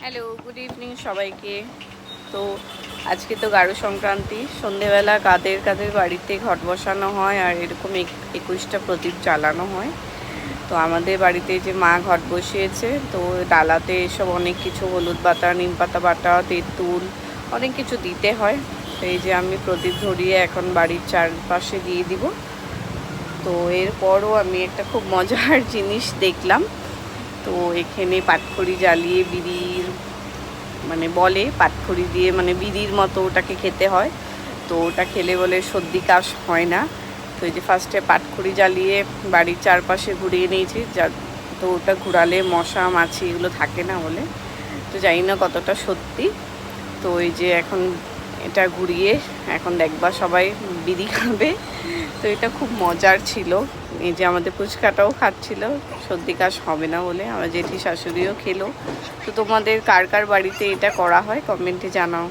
Hello, good evening সবাইকে। তো আজকে তো গারো সংক্রান্তি। সন্ধেবেলা কাদের কাদের বাড়িতে ঘট বসানো হয় আর এরকম 21টা প্রদীপ জ্বালানো হয়। তো আমাদের বাড়িতে যে মা ঘট বসিয়েছে, তো ডালাতে এসব অনেক কিছু হলুদ বাটা, নিম পাতা বাটা, তেঁতুল অনেক কিছু দিতে হয়। তো এই যে আমি প্রদীপ ধরিয়ে এখন বাড়ির চারপাশে দিয়ে দিব। তো এরপরও আমি একটা খুব মজার জিনিস দেখলাম। তো এখানে পাটখড়ি জ্বালিয়ে বিড়ির মানে বলে পাটখড়ি দিয়ে মানে বিড়ির মতো ওটাকে খেতে হয়। তো ওটা খেলে বলে সর্দি কাশ হয় না। তো এই যে ফার্স্টে পাটখড়ি জ্বালিয়ে বাড়ির চারপাশে ঘুরিয়ে নিয়েছি, যা তো ওটা ঘুরালে মশা মাছি এগুলো থাকে না বলে। তো জানি না কতটা সত্যি। তো এই যে এখন এটা ঘুরিয়ে এখন দেখবা সবাই বিড়ি খাবে। তো এটা খুব মজার ছিল। এই যে আমাদের ফুচকাটাও খাচ্ছিল, সর্দি কাশ হবে না বলে। আমার জেঠি শাশুড়িও খেলো। তো তোমাদের কার কার বাড়িতে এটা করা হয় কমেন্টে জানাও।